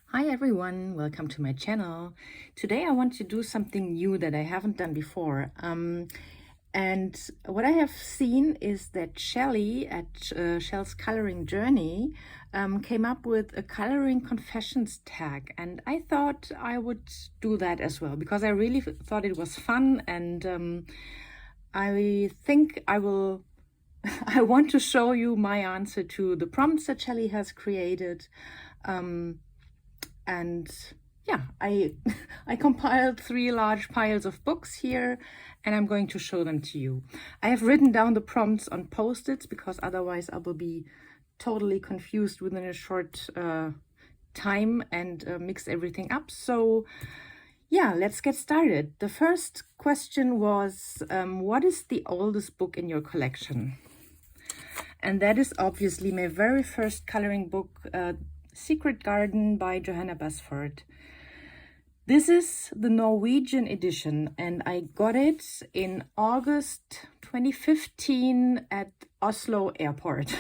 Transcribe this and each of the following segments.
Hi everyone, welcome to my channel. Today I want to do something new that I haven't done before. And what I have seen is that Shelly at Shell's Coloring Journey came up with a coloring confessions tag, and I thought I would do that as well because I really thought it was fun, and I think I will I want to show you my answer to the prompts that Shelly has created. And yeah, I compiled 3 large piles of books here, and I'm going to show them to you. I have written down the prompts on post-its because otherwise I will be totally confused within a short time and mix everything up. So yeah, let's get started. The first question was, what is the oldest book in your collection? And that is obviously my very first coloring book, Secret Garden by Johanna Basford. This is the Norwegian edition, and I got it in August 2015 at Oslo airport.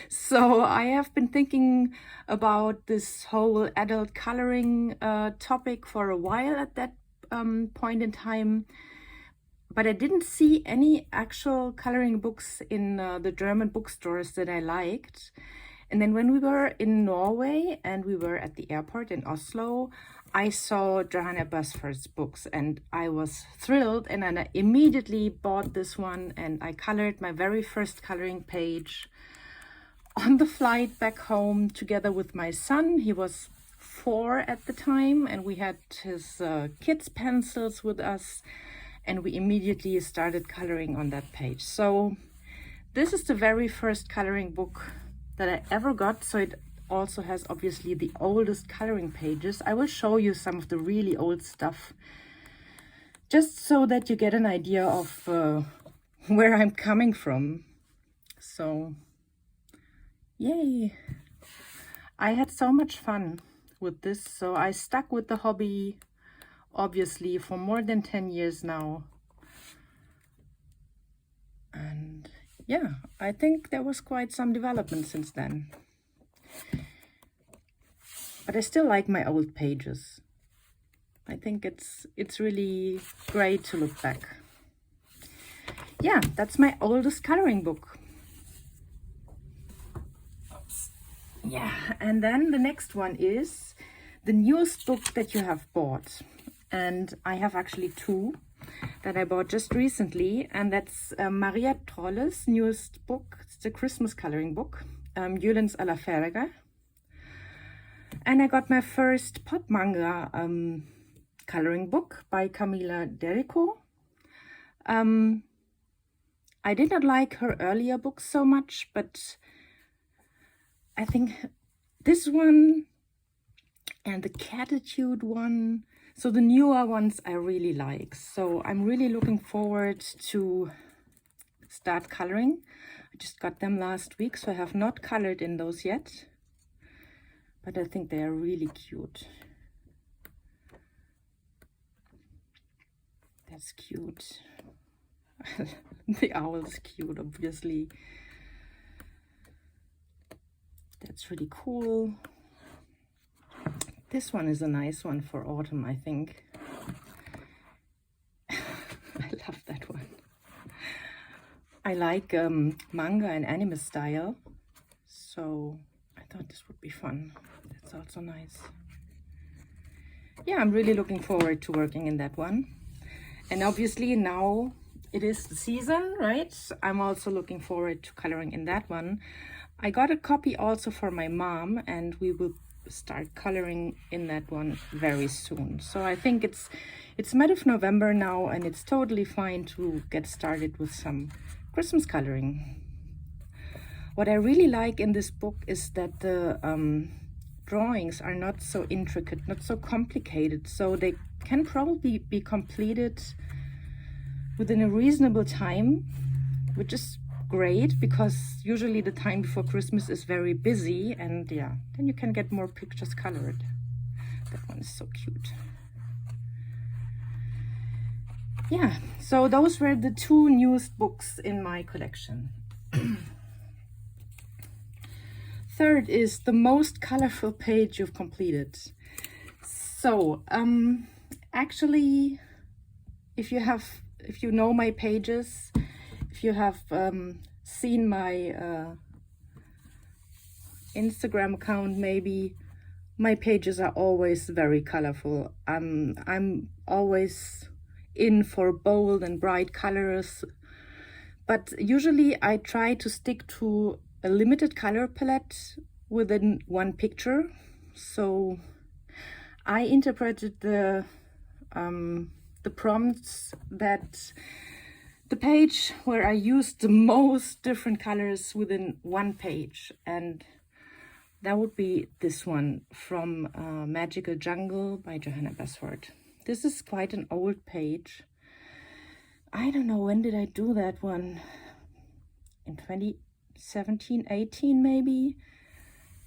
So I have been thinking about this whole adult coloring topic for a while at that point in time, but I didn't see any actual coloring books in the German bookstores that I liked. And then when we were in Norway and we were at the airport in Oslo, I saw Johanna Basford's books and I was thrilled, and then I immediately bought this one and I colored my very first coloring page on the flight back home together with my son. He was 4 at the time, and we had his kids' pencils with us, and we immediately started coloring on that page. So this is the very first coloring book that I ever got, so it also has obviously the oldest coloring pages. I will show you some of the really old stuff just so that you get an idea of where I'm coming from. So yay, I had so much fun with this, so I stuck with the hobby obviously for more than 10 years now. And yeah, I think there was quite some development since then. But I still like my old pages. I think it's really great to look back. Yeah, that's my oldest coloring book. Oops. Yeah, and then the next one is the newest book that you have bought. And I have actually 2 that I bought just recently, and that's Maria Trolle's newest book. It's the Christmas coloring book, Julens alla Färger. And I got my first pop manga coloring book by Camilla Derico. I did not like her earlier books so much, but I think this one and the Catitude one, so the newer ones I really like. So I'm really looking forward to start coloring. I just got them last week, so I have not colored in those yet. But I think they are really cute. That's cute. The owl is cute, obviously. That's really cool. This one is a nice one for autumn, I think. I love that one. I like manga and anime style, so I thought this would be fun. That's also nice. Yeah, I'm really looking forward to working in that one. And obviously now it is the season, right? I'm also looking forward to coloring in that one. I got a copy also for my mom, and we will start coloring in that one very soon. So I think it's mid of November now, and it's totally fine to get started with some Christmas coloring. What I really like in this book is that the drawings are not so intricate, not so complicated, so they can probably be completed within a reasonable time, which is great because usually the time before Christmas is very busy, and yeah, then you can get more pictures colored. That one is so cute. Yeah, so those were the 2 newest books in my collection. third is the most colorful page you've completed. So actually, if you know my pages, if you have seen my Instagram account, maybe my pages are always very colorful. I'm always in for bold and bright colors, but usually I try to stick to a limited color palette within one picture. So I interpreted the prompts that the page where I used the most different colors within one page, and that would be this one from Magical Jungle by Johanna Basford. This is quite an old page. I don't know, when did I do that one? In 2017, 18 maybe?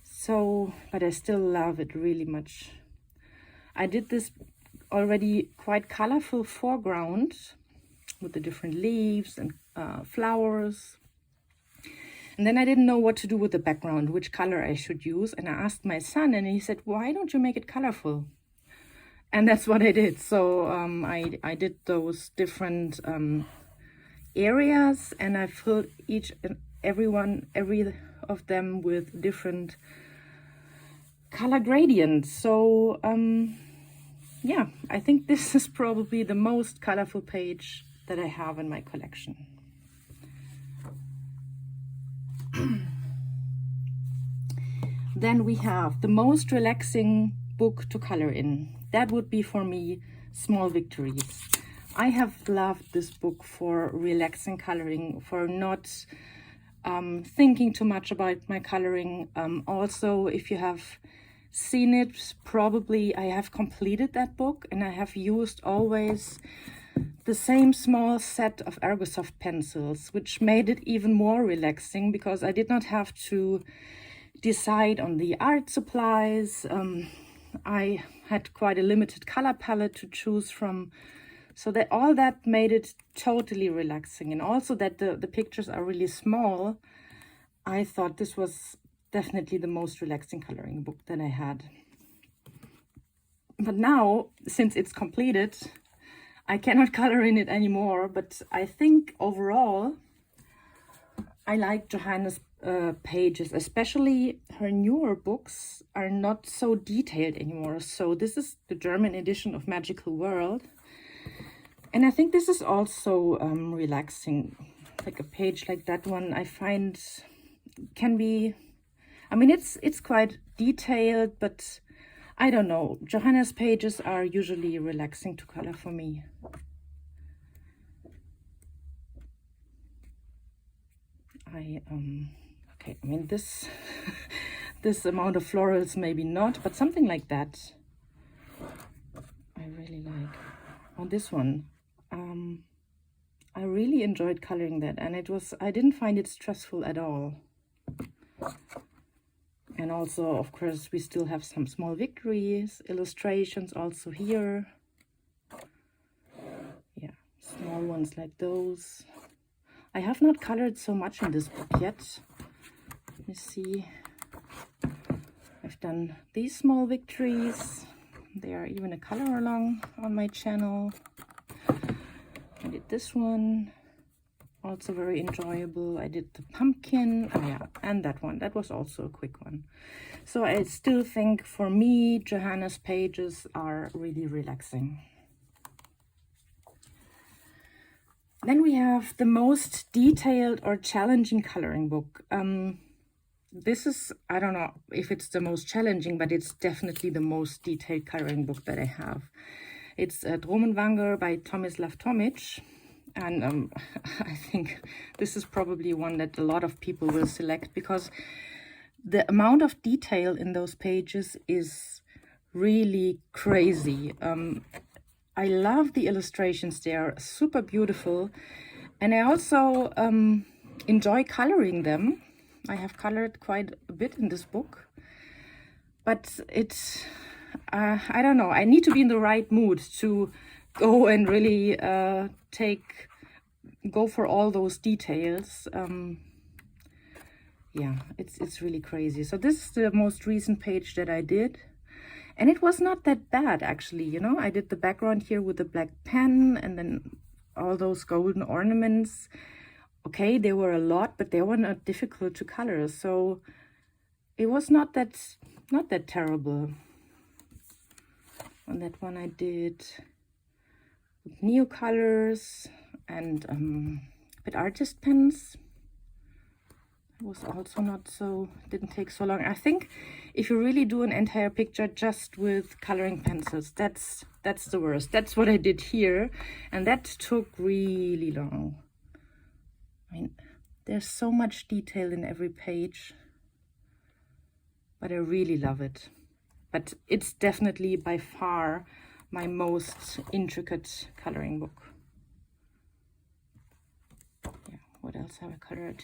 So, but I still love it really much. I did this already quite colorful foreground with the different leaves and flowers. And then I didn't know what to do with the background, which color I should use. And I asked my son, and he said, why don't you make it colorful? And that's what I did. So I did those different areas, and I filled each and every of them with different color gradients. So yeah, I think this is probably the most colorful page that I have in my collection. Then we have the most relaxing book to color in. That would be for me Small Victories. I have loved this book for relaxing coloring, for not thinking too much about my coloring. Also, if you have seen it, probably I have completed that book, and I have used always the same small set of Ergosoft pencils, which made it even more relaxing because I did not have to decide on the art supplies. I had quite a limited color palette to choose from, so that all that made it totally relaxing. And also that the pictures are really small. I thought this was definitely the most relaxing coloring book that I had. But now, since it's completed, I cannot color in it anymore, but I think overall I like Johanna's pages, especially her newer books are not so detailed anymore. So this is the German edition of Magical World, and I think this is also relaxing. Like a page like that one, I find can be, I mean, it's quite detailed, but I don't know, Johanna's pages are usually relaxing to color for me. Okay, I mean, this this amount of florals maybe not, but something like that I really like. On this one, I really enjoyed coloring that, and I didn't find it stressful at all. And also, of course, we still have some small victories, illustrations also here. Yeah, small ones like those. I have not colored so much in this book yet. Let me see. I've done these small victories. They are even a color along on my channel. I did this one, also very enjoyable. I did the pumpkin, oh yeah, and that one. That was also a quick one. So I still think for me, Johanna's pages are really relaxing. Then we have the most detailed or challenging coloring book. This is, I don't know if it's the most challenging, but it's definitely the most detailed coloring book that I have. It's Dromenwanger by Tomislav Tomic. And I think this is probably one that a lot of people will select because the amount of detail in those pages is really crazy. I love the illustrations. They are super beautiful. And I also enjoy coloring them. I have colored quite a bit in this book. But it's, I don't know, I need to be in the right mood to go and really go for all those details. yeah, it's really crazy. So this is the most recent page that I did. And it was not that bad, actually, you know. I did the background here with the black pen and then all those golden ornaments. Okay, they were a lot, but they were not difficult to color. So it was not that terrible. On that one I did with Neo colors and with artist pens. It was also not so, didn't take so long. I think if you really do an entire picture just with coloring pencils, that's the worst. That's what I did here, and that took really long. I mean, there's so much detail in every page, but I really love it. But it's definitely by far my most intricate coloring book. Yeah, what else have I colored?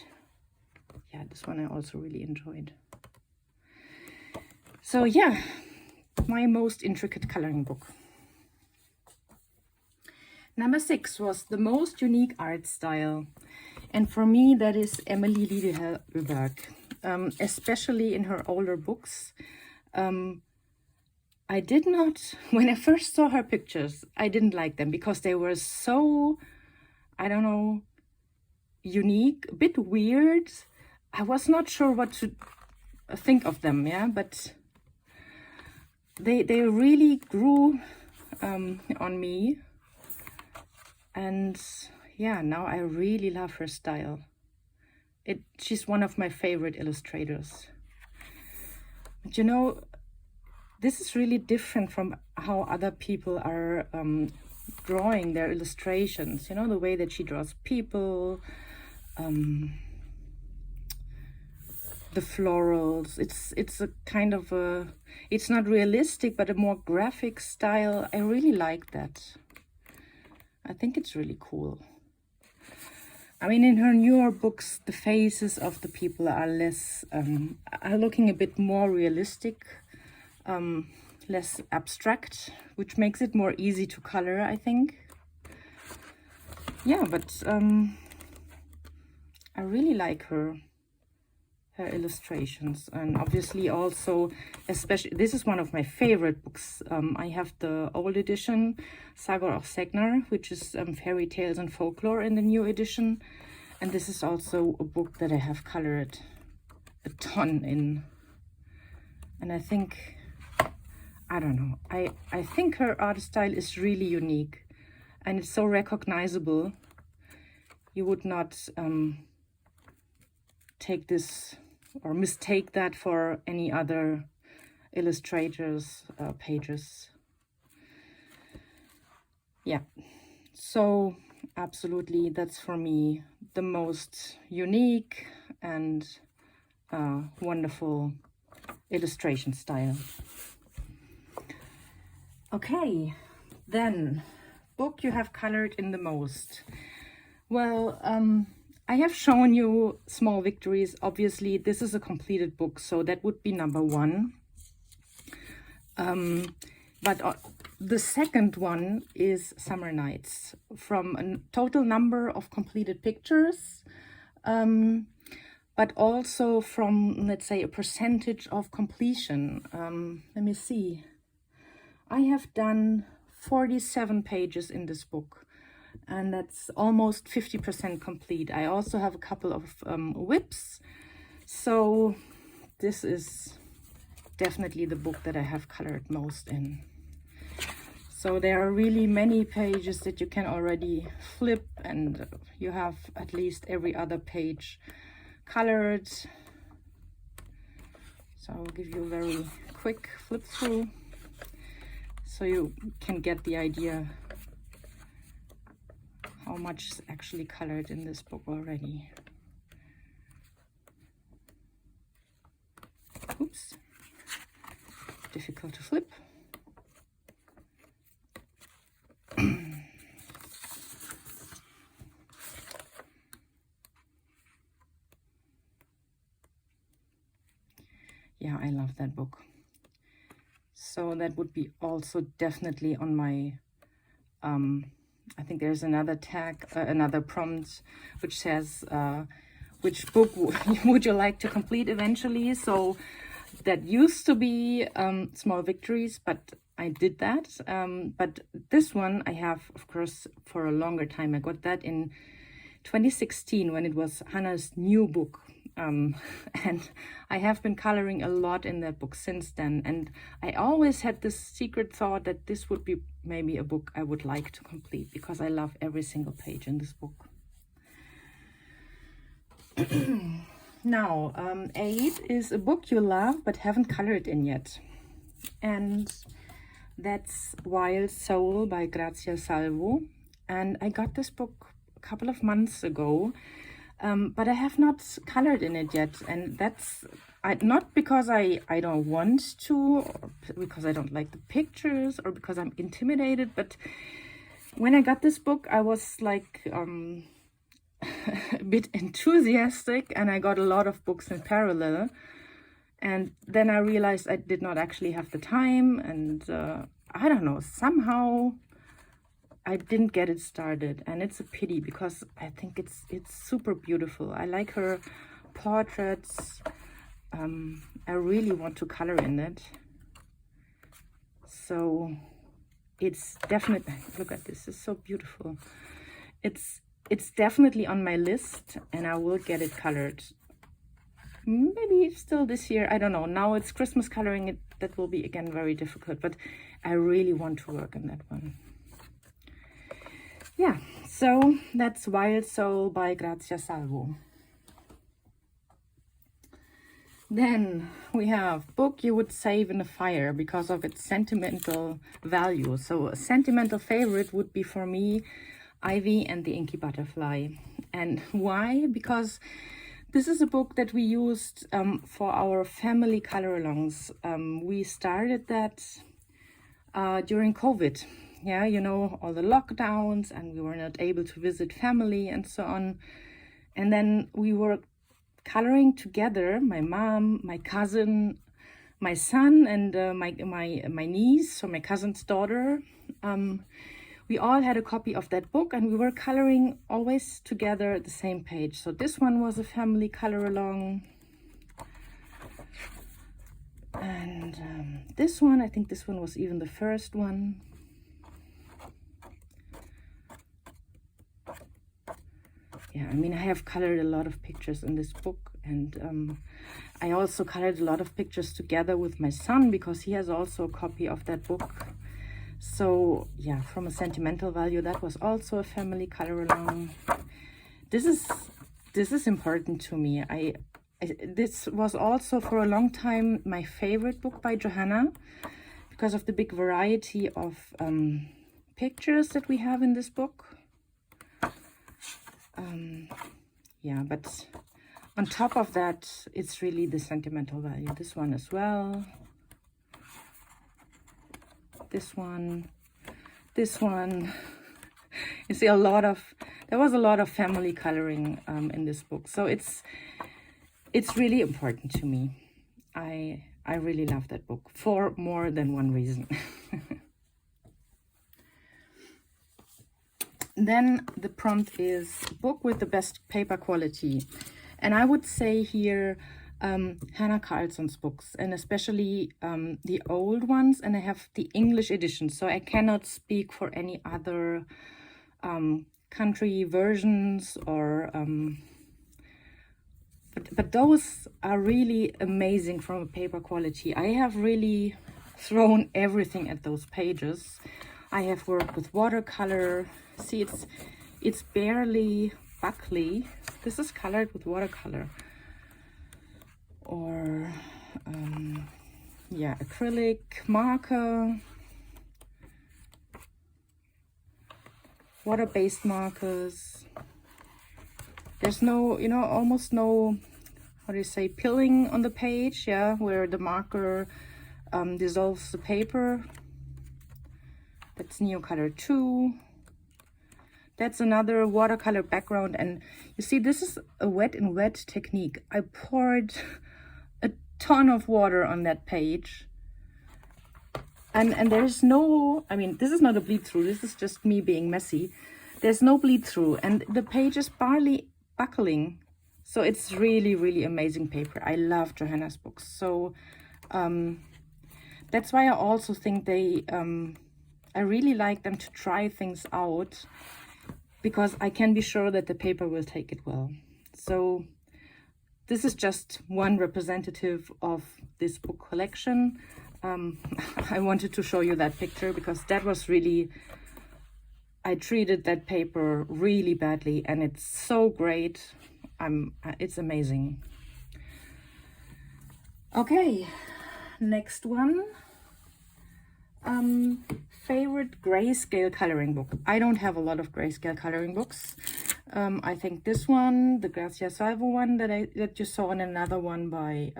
Yeah, this one I also really enjoyed. So yeah, my most intricate coloring book. Number 6 was the most unique art style. And for me, that is Emily Liedeherberg. Especially in her older books. I did not, when I first saw her pictures, I didn't like them because they were so, I don't know, unique, a bit weird. I was not sure what to think of them, yeah, but they really grew on me. And yeah, now I really love her style. She's one of my favorite illustrators. But you know, this is really different from how other people are drawing their illustrations. You know, the way that she draws people, the florals. It's a kind of a, it's not realistic, but a more graphic style. I really like that. I think it's really cool. I mean, in her newer books, the faces of the people are less, are looking a bit more realistic, less abstract, which makes it more easy to color, I think. Yeah, but I really like her illustrations, and obviously also, especially, this is one of my favorite books. I have the old edition, Saga of Segnar, which is fairy tales and folklore in the new edition, and this is also a book that I have colored a ton in. And I think, I don't know, I think her art style is really unique, and it's so recognizable. You would not take this or mistake that for any other illustrators' pages. Yeah, so absolutely, that's for me the most unique and wonderful illustration style. Okay, then, book you have colored in the most. Well, I have shown you small victories. Obviously, this is a completed book, so that would be number 1. But the second one is Summer Nights, from a total number of completed pictures, but also from, let's say, a percentage of completion. Let me see. I have done 47 pages in this book, and that's almost 50% complete. I also have a couple of whips, so this is definitely the book that I have colored most in. So there are really many pages that you can already flip, and you have at least every other page colored. So I'll give you a very quick flip through so you can get the idea how much is actually colored in this book already. Oops, difficult to flip. Yeah, I love that book. So that would be also definitely on my, I think there's another tag, another prompt, which says which book would you like to complete eventually. So that used to be Small Victories, but I did that. But this one I have, of course, for a longer time. I got that in 2016 when it was Hannah's new book. And I have been coloring a lot in that book since then. And I always had this secret thought that this would be maybe a book I would like to complete, because I love every single page in this book. Now, 8 is a book you love but haven't colored in yet. And that's Wild Soul by Grazia Salvo. And I got this book a couple of months ago. But I have not colored in it yet, and that's not because I don't want to, or because I don't like the pictures, or because I'm intimidated, but when I got this book I was like a bit enthusiastic, and I got a lot of books in parallel, and then I realized I did not actually have the time, and I don't know, somehow I didn't get it started, and it's a pity because I think it's super beautiful. I like her portraits. I really want to color in it. So it's definitely, look at this, it's so beautiful. It's definitely on my list, and I will get it colored. Maybe still this year, I don't know. Now it's Christmas coloring, it that will be again very difficult, but I really want to work on that one. Yeah, so that's Wild Soul by Grazia Salvo. Then we have Book You Would Save in a Fire because of its sentimental value. So a sentimental favorite would be for me Ivy and the Inky Butterfly. And why? Because this is a book that we used for our family color-alongs. We started that during COVID. Yeah, you know, all the lockdowns, and we were not able to visit family and so on. And then we were coloring together, my mom, my cousin, my son, and my niece, so my cousin's daughter. We all had a copy of that book, and we were coloring always together at the same page. So this one was a family color along. And this one, I think this one was even the first one. Yeah, I mean, I have colored a lot of pictures in this book, and I also colored a lot of pictures together with my son because he has also a copy of that book. So yeah, from a sentimental value, that was also a family color along. This is important to me. This was also for a long time my favorite book by Johanna because of the big variety of pictures that we have in this book. Yeah, but on top of that, it's really the sentimental value. This one as well. This one. You see there was a lot of family coloring in this book. So it's really important to me. I really love that book for more than one reason. Then the prompt is book with the best paper quality. And I would say here Hannah Carlson's books, and especially the old ones, and I have the English edition, so I cannot speak for any other country versions or but those are really amazing from a paper quality. I have really thrown everything at those pages. I have worked with watercolor. See, it's barely buckly. This is colored with watercolor. Or yeah, acrylic, marker, water-based markers. There's no, you know, almost no, how do you say, pilling on the page, yeah, where the marker dissolves the paper. That's Neocolor 2. That's another watercolor background, and you see this is a wet in wet technique. I poured a ton of water on that page, and there's no, I mean, this is not a bleed through, this is just me being messy. There's no bleed through, and the page is barely buckling. So it's really, really amazing paper. I love Johanna's books. So that's why I also think I really like them to try things out, because I can be sure that the paper will take it well. So this is just one representative of this book collection. I wanted to show you that picture because that was really, I treated that paper really badly, and it's so great. It's amazing. Okay, next one. Favorite grayscale coloring book. I don't have a lot of grayscale coloring books. I think this one, the Gracia Salvo one that you saw, and another one by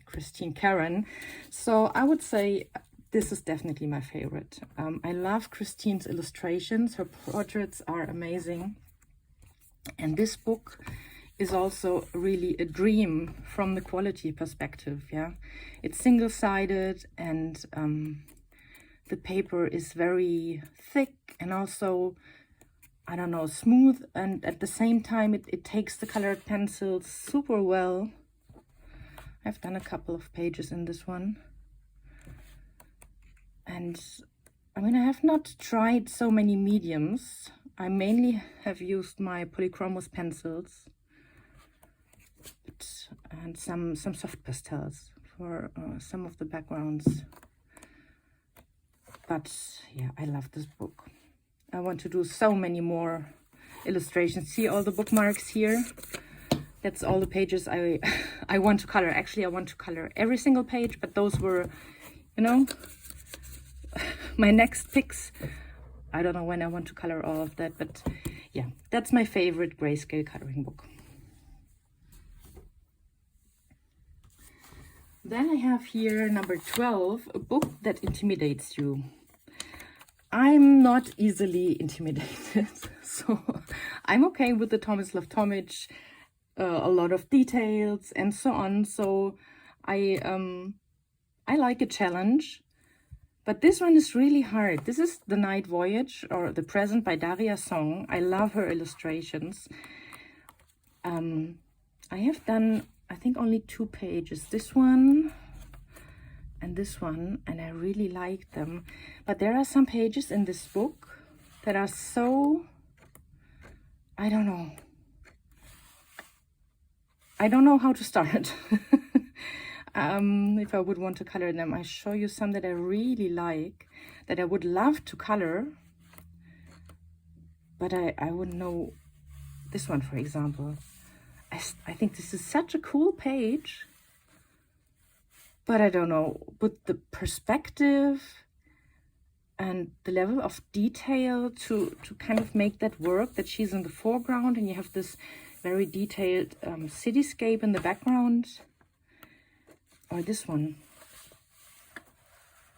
Christine Karen. So I would say this is definitely my favorite. I love Christine's illustrations. Her portraits are amazing. And this book is also really a dream from the quality perspective. Yeah, it's single-sided, and the paper is very thick and also, I don't know, smooth, and at the same time it takes the colored pencils super well. I've done a couple of pages in this one, and I mean, I have not tried so many mediums. I mainly have used my polychromos pencils and some soft pastels for some of the backgrounds. But yeah, I love this book. I want to do so many more illustrations. See all the bookmarks here? That's all the pages I want to color. Actually, I want to color every single page, but those were, you know, my next picks. I don't know when I want to color all of that, but yeah, that's my favorite grayscale coloring book. Then I have here number 12, a book that intimidates you. I'm not easily intimidated, so I'm okay with the Tomislav Tomic, a lot of details and so on. So I like a challenge, but this one is really hard. This is The Night Voyage, or The Present by Daria Song. I love her illustrations. I have done, I think, only 2 pages. This one and this one, and I really like them. But there are some pages in this book that are so, I don't know how to start. If I would want to color them. I show you some that I really like, that I would love to color, but I wouldn't know. This one, for example, I think this is such a cool page, but I don't know, with the perspective and the level of detail to kind of make that work, that she's in the foreground and you have this very detailed cityscape in the background. Or this one.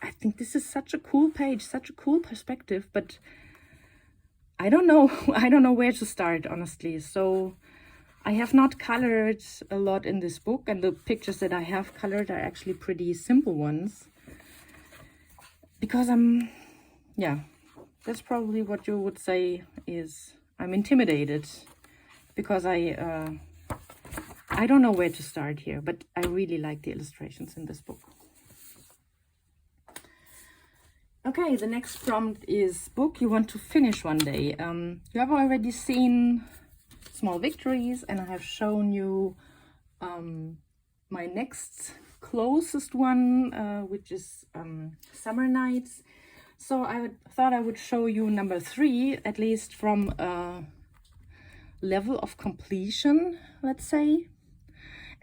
I think this is such a cool page, such a cool perspective, but I don't know. I don't know where to start, honestly. So I have not colored a lot in this book, and the pictures that I have colored are actually pretty simple ones. Because yeah, that's probably what you would say is I'm intimidated, because I don't know where to start here, but I really like the illustrations in this book. Okay, the next prompt is book you want to finish one day. You have already seen Small Victories, and I have shown you my next closest one, which is Summer Nights. So I thought I would show you number 3, at least from a level of completion, let's say.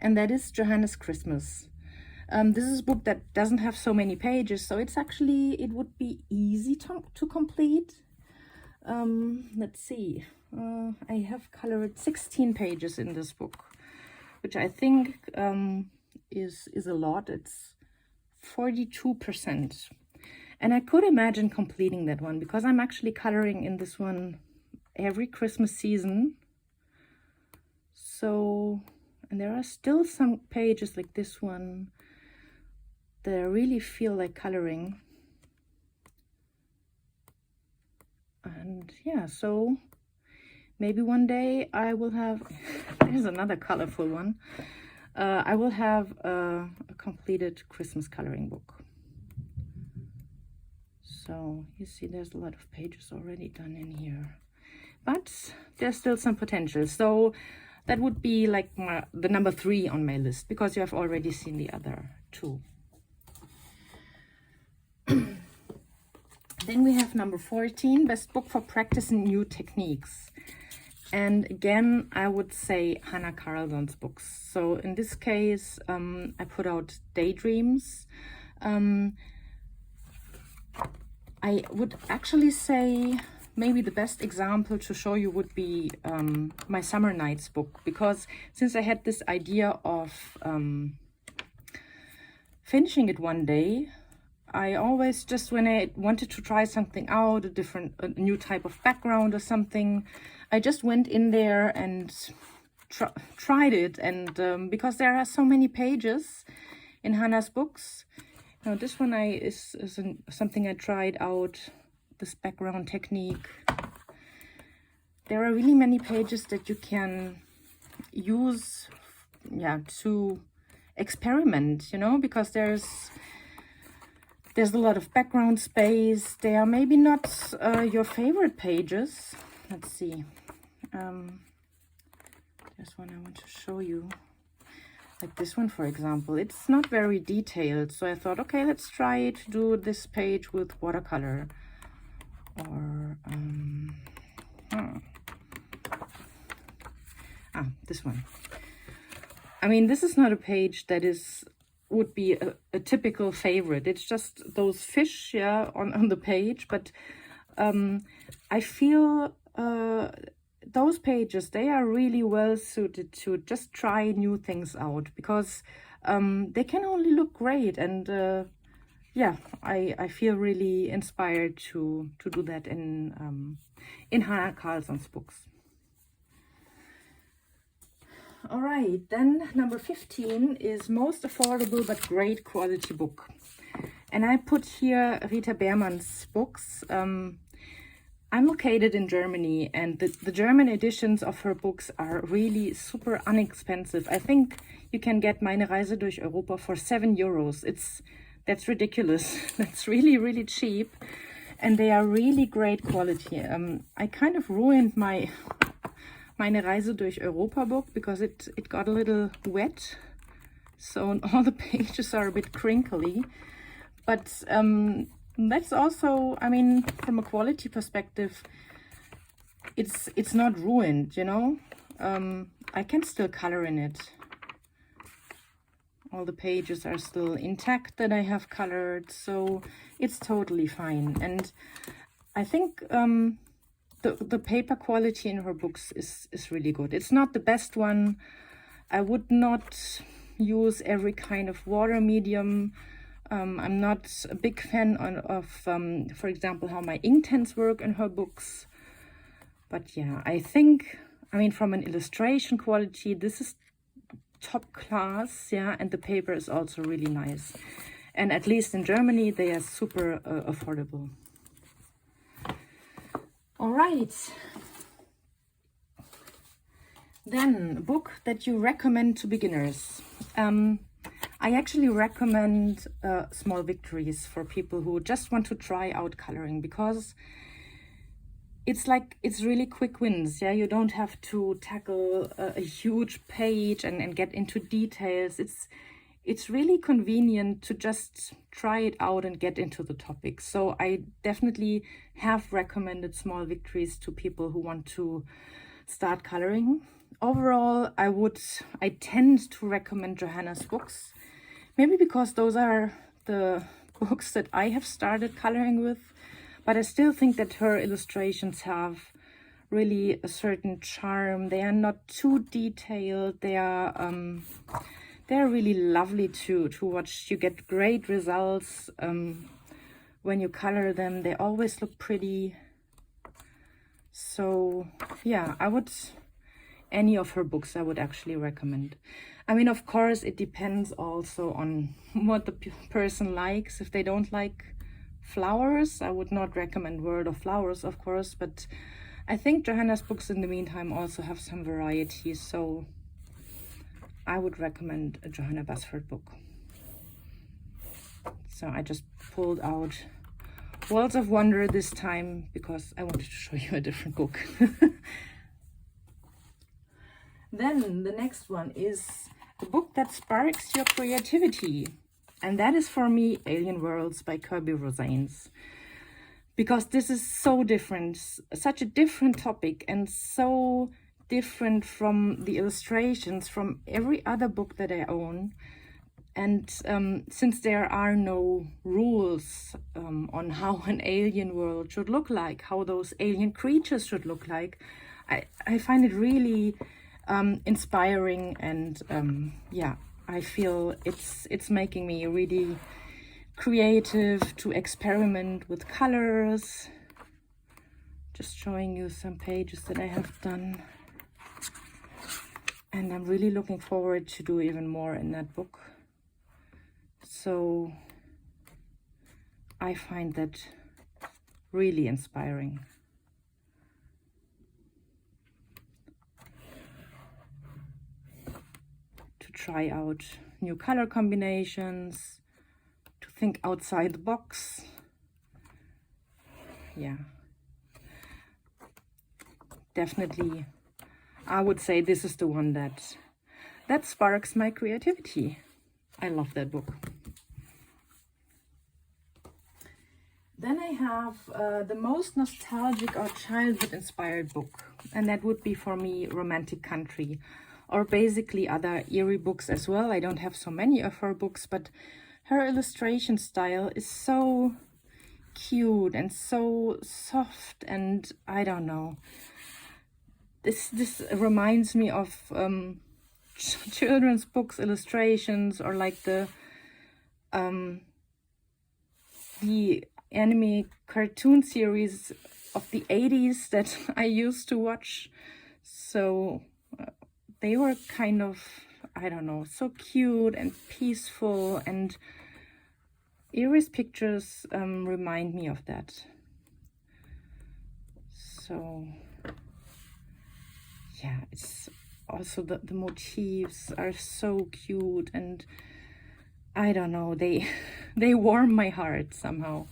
And that is Johanna's Christmas. This is a book that doesn't have so many pages, so it's actually, it would be easy to complete. Let's see. I have colored 16 pages in this book, which I think is a lot. It's 42%. And I could imagine completing that one, because I'm actually coloring in this one every Christmas season. So, and there are still some pages like this one that I really feel like coloring. And yeah, so maybe one day I will have, there's another colorful one. I will have a completed Christmas coloring book. So you see there's a lot of pages already done in here, but there's still some potential. So that would be like the number 3 on my list, because you have already seen the other 2. Then we have number 14, best book for practicing new techniques. And again, I would say Hannah Carlson's books. So in this case, I put out Daydreams. I would actually say maybe the best example to show you would be my Summer Nights book, because since I had this idea of finishing it one day, I always just, when I wanted to try something out, a new type of background or something, I just went in there and tried it. And because there are so many pages in Hannah's books, now this one is something I tried out, this background technique. There are really many pages that you can use, yeah, to experiment, you know, because there's a lot of background space. They are maybe not your favorite pages. Let's see. There's one I want to show you. Like this one, for example. It's not very detailed. So I thought, okay, let's try to do this page with watercolor. Or, this one. I mean, this is not a page that would be a typical favorite. It's just those fish, yeah, on the page. But I feel those pages, they are really well suited to just try new things out, because they can only look great. And yeah, I feel really inspired to do that in Hannah Carlson's books. All right, then number 15 is most affordable but great quality book. And I put here Rita Beermann's books. I'm located in Germany, and the German editions of her books are really super inexpensive. I think you can get Meine Reise durch Europa for 7 euros. That's ridiculous. That's really, really cheap. And they are really great quality. I kind of ruined my Meine Reise durch Europa book because it got a little wet, so all the pages are a bit crinkly, but that's also, I mean, from a quality perspective, it's not ruined, you know. I can still color in it. All the pages are still intact that I have colored, so it's totally fine. And I think the paper quality in her books is really good. It's not the best one. I would not use every kind of water medium. I'm not a big fan of for example, how my Inktense work in her books. But yeah, I think, I mean, from an illustration quality, this is top class, yeah, and the paper is also really nice. And at least in Germany, they are super affordable. All right. Then, a book that you recommend to beginners. I actually recommend Small Victories for people who just want to try out coloring, because it's really quick wins. Yeah, you don't have to tackle a huge page and get into details. It's really convenient to just try it out and get into the topic. So I definitely have recommended Small Victories to people who want to start coloring. Overall, I tend to recommend Johanna's books, maybe because those are the books that I have started coloring with, but I still think that her illustrations have really a certain charm. They are not too detailed. They're really lovely to watch. You get great results when you color them. They always look pretty. So yeah, any of her books I would actually recommend. I mean, of course, it depends also on what the person likes. If they don't like flowers, I would not recommend World of Flowers, of course, but I think Johanna's books in the meantime also have some variety, so I would recommend a Johanna Basford book. So I just pulled out Worlds of Wonder this time because I wanted to show you a different book. Then the next one is the book that sparks your creativity. And that is for me Alien Worlds by Kirby Rosanes. Because this is so different, such a different topic, and so different from the illustrations from every other book that I own. And since there are no rules on how an alien world should look like, how those alien creatures should look like, I find it really inspiring, and yeah, I feel it's making me really creative to experiment with colors. Just showing you some pages that I have done, and I'm really looking forward to do even more in that book. So I find that really inspiring. To try out new color combinations, to think outside the box. Yeah. Definitely, I would say this is the one that sparks my creativity. I love that book. Then I have the most nostalgic or childhood inspired book, and that would be for me Romantic Country, or basically other Eerie books as well. I don't have so many of her books, but her illustration style is so cute and so soft, and I don't know. This reminds me of children's books illustrations, or like the anime cartoon series of the 80s that I used to watch. So they were kind of, I don't know, so cute and peaceful, and Eerie's pictures remind me of that. So yeah, it's also the motifs are so cute, and I don't know, they warm my heart somehow.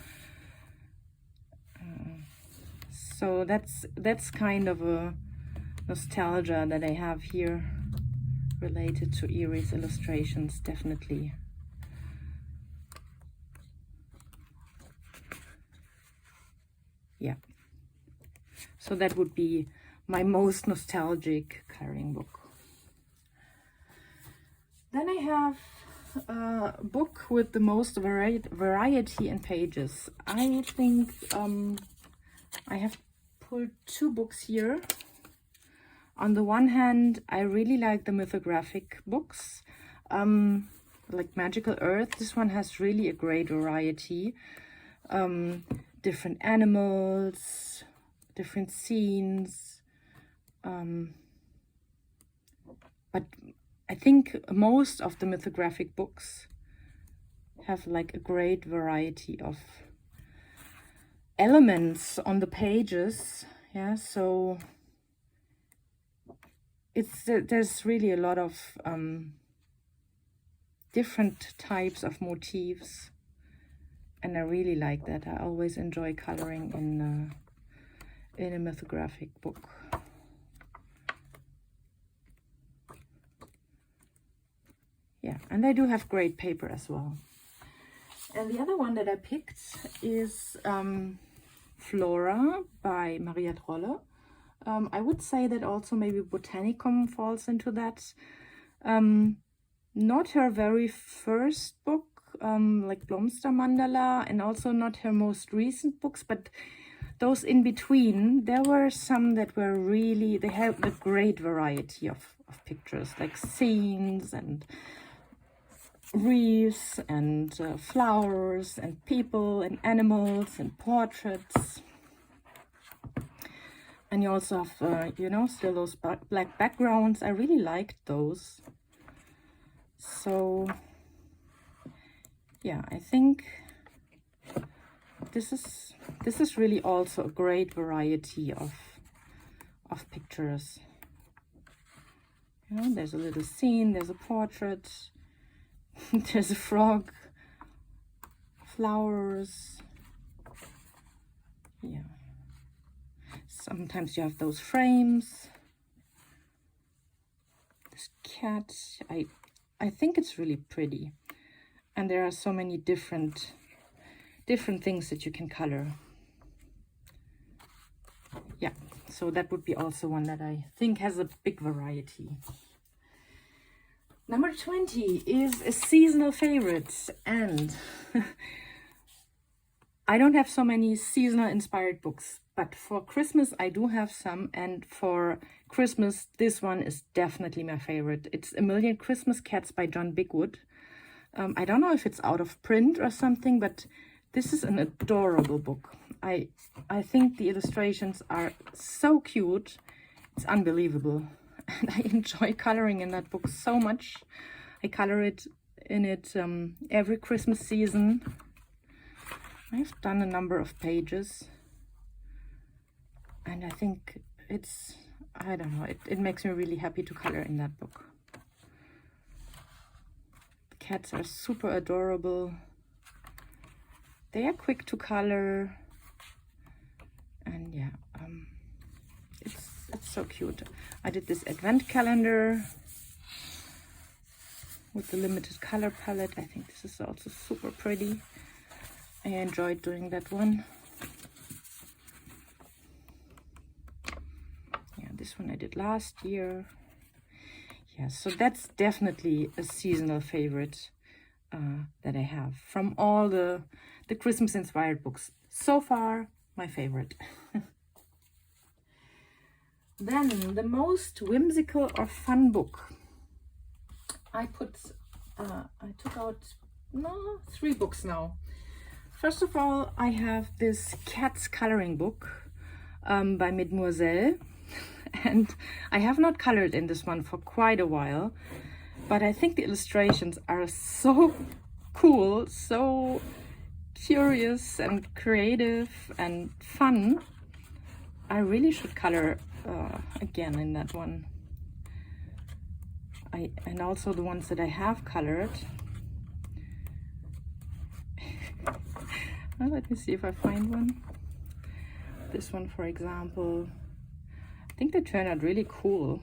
So that's kind of a nostalgia that I have here related to Eerie's illustrations, definitely. Yeah. So that would be my most nostalgic coloring book. Then I have a book with the most variety in pages. I think I have pulled two books here. On the one hand, I really like the mythographic books, like Magical Earth. This one has really a great variety. Different animals, different scenes. But I think most of the mythographic books have like a great variety of elements on the pages. Yeah, so there's really a lot of different types of motifs, and I really like that. I always enjoy coloring in a mythographic book. Yeah, and they do have great paper as well. And the other one that I picked is Flora by Maria Trolle. I would say that also maybe Botanicum falls into that. Not her very first book, like Blomster Mandala, and also not her most recent books, but those in between, there were some that were really, they have a great variety of pictures, like scenes and wreaths and flowers and people and animals and portraits. And you also have, you know, still those black backgrounds. I really liked those. So, yeah, I think this is really also a great variety of of pictures. You know, there's a little scene, there's a portrait, there's a frog, flowers. Yeah. Sometimes you have those frames. This cat, I think it's really pretty. And there are so many different things that you can color. Yeah, so that would be also one that I think has a big variety. Number 20 is a seasonal favorite, and I don't have so many seasonal inspired books, but for Christmas I do have some, and for Christmas this one is definitely my favorite. It's A Million Christmas Cats by John Bigwood. I don't know if it's out of print or something, but this is an adorable book. I think the illustrations are so cute. It's unbelievable. And I enjoy coloring in that book so much. I color it in it every Christmas season. I've done a number of pages. And I think it's, I don't know, it makes me really happy to color in that book. The cats are super adorable. They are quick to color. And yeah, it's so cute. I did this advent calendar with the limited color palette. I think this is also super pretty. I enjoyed doing that one. Yeah, this one I did last year. Yeah, so that's definitely a seasonal favorite that I have from all the Christmas inspired books. So far, my favorite. Then the most whimsical or fun book. I took out 3 books now. First of all, I have this cat's coloring book by Mademoiselle, and I have not colored in this one for quite a while, but I think the illustrations are so cool, so curious and creative and fun. I really should color again in that one. And also the ones that I have colored. Well, let me see if I find one. This one, for example. I think they turned out really cool.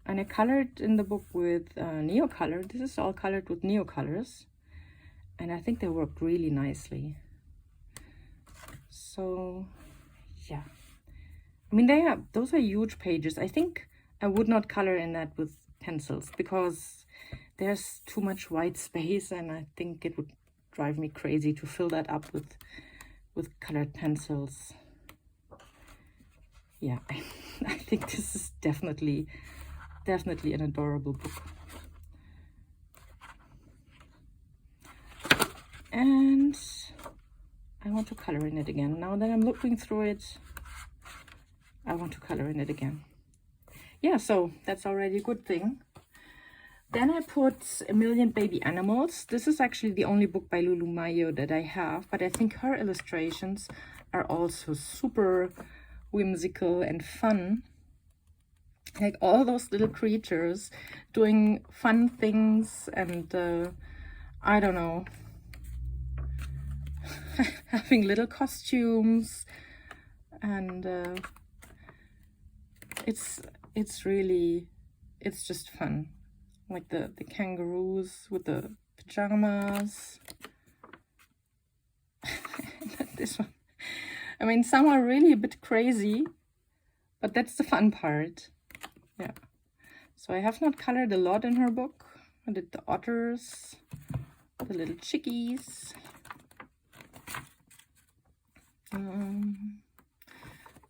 And I colored in the book with Neocolor. This is all colored with Neocolors. And I think they worked really nicely. So, yeah. I mean, those are huge pages. I think I would not color in that with pencils because there's too much white space, and I think it would drive me crazy to fill that up with colored pencils. Yeah, I think this is definitely an adorable book. And I want to color in it again. Now that I'm looking through it, I want to color in it again. Yeah, so that's already a good thing. Then I put A Million Baby Animals. This is actually the only book by Lulu Mayo that I have, but I think her illustrations are also super whimsical and fun. Like all those little creatures doing fun things and I don't know, having little costumes, and it's just fun. Like the kangaroos with the pajamas. This one, I mean, some are really a bit crazy, but that's the fun part. Yeah, so I have not colored a lot in her book. I did the otters, the little chickies,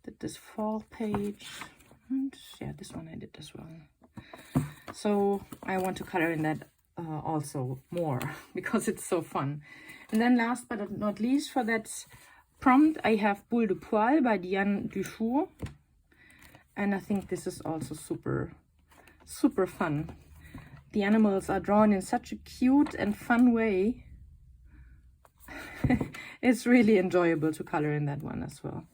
did this fall page, and yeah, this one I did as well. So I want to color in that also more because it's so fun. And then last but not least, for that prompt, I have Boule de Poil by Diane Dufour. And I think this is also super fun. The animals are drawn in such a cute and fun way. It's really enjoyable to color in that one as well.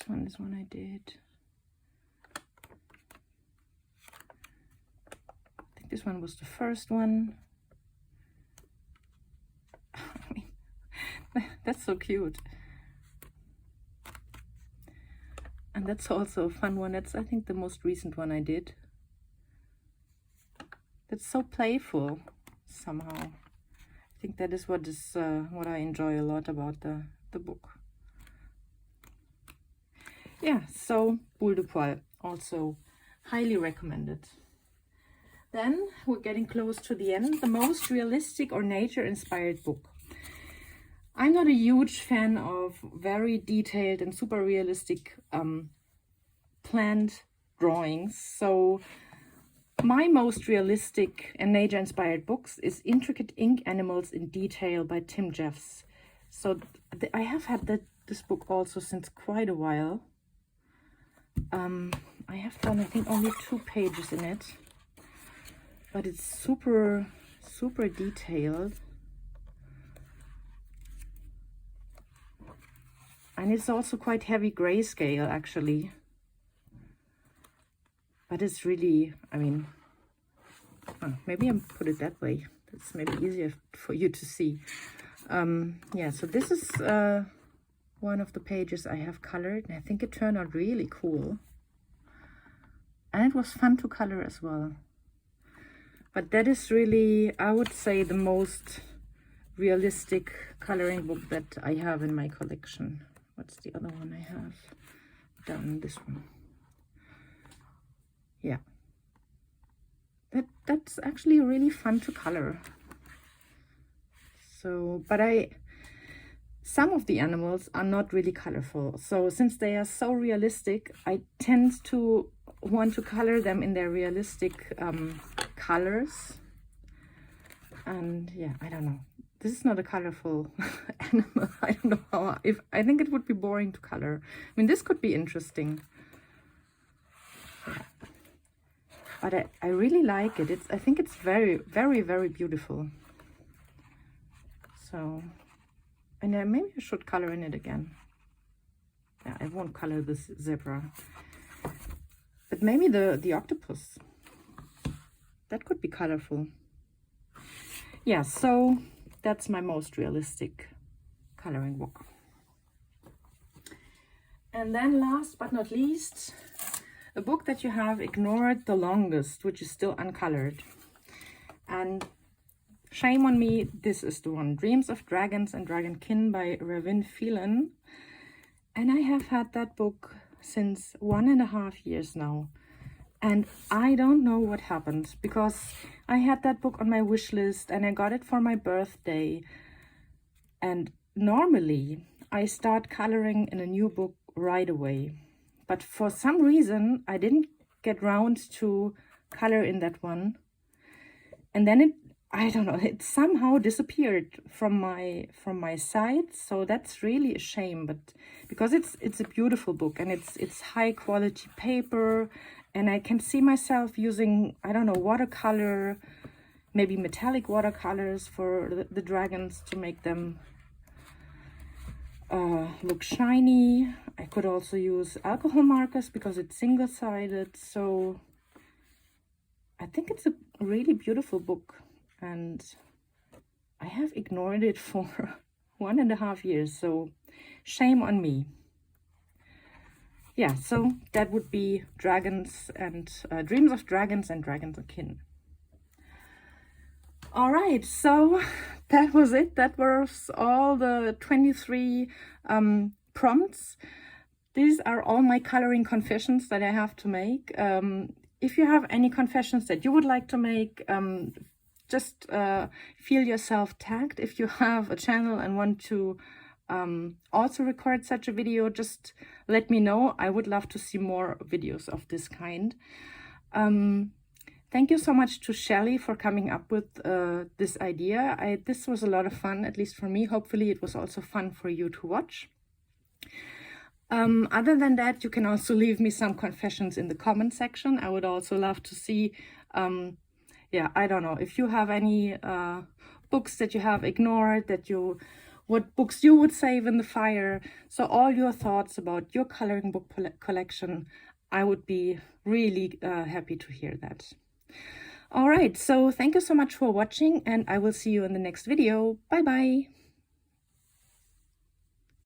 one I did. I think this one was the first one. I mean, that's so cute. And that's also a fun one. That's, I think, the most recent one I did. That's so playful somehow. I think that is what I enjoy a lot about the book. Yeah, so Boule de Poil, also highly recommended. Then we're getting close to the end. The most realistic or nature-inspired book. I'm not a huge fan of very detailed and super realistic plant drawings. So my most realistic and nature-inspired books is Intricate Ink Animals in Detail by Tim Jeffs. So I have had this book also since quite a while. I have done, I think, only 2 pages in it. But it's super, super detailed. And it's also quite heavy grayscale, actually. But it's really, I mean, maybe I'll put it that way. That's maybe easier for you to see. Yeah, so this is one of the pages I have colored. And I think it turned out really cool. And it was fun to color as well. But that is really, I would say, the most realistic coloring book that I have in my collection. What's the other one I have done? This one. Yeah. That's actually really fun to color. So, but some of the animals are not really colorful. So since they are so realistic, I tend to want to color them in their realistic colors. And yeah, I don't know. This is not a colorful animal. I don't know how, I think it would be boring to color. I mean, this could be interesting. Yeah. But I really like it. I think it's very, very, very beautiful. So, and maybe I should color in it again. Yeah, I won't color this zebra. But maybe the octopus. That could be colorful. Yeah, so that's my most realistic coloring book. And then last but not least, a book that you have ignored the longest, which is still uncolored. And shame on me, this is the one, Dreams of Dragons and Dragonkin by Ravin Phelan. And I have had that book since 1.5 years now. And I don't know what happened, because I had that book on my wish list and I got it for my birthday. And normally I start coloring in a new book right away. But for some reason, I didn't get round to color in that one. And then I don't know, it somehow disappeared from my site. So that's really a shame, but because it's a beautiful book and it's high quality paper. And I can see myself using, I don't know, watercolor, maybe metallic watercolors for the dragons to make them look shiny. I could also use alcohol markers because it's single-sided. So I think it's a really beautiful book. And I have ignored it for 1.5 years. So shame on me. Yeah, so that would be Dragons and Dreams of Dragons and Dragonkin. All right, so that was it. That was all the 23 prompts. These are all my coloring confessions that I have to make. If you have any confessions that you would like to make, just feel yourself tagged. If you have a channel and want to also record such a video, just let me know. I would love to see more videos of this kind. Thank you so much to Shelly for coming up with this idea. This was a lot of fun, at least for me. Hopefully it was also fun for you to watch. Other than that, you can also leave me some confessions in the comment section. I would also love to see, yeah, I don't know, if you have any books that you have ignored that you what books you would save in the fire. So all your thoughts about your coloring book collection, I would be really happy to hear that. All right, so thank you so much for watching, and I will see you in the next video. Bye bye.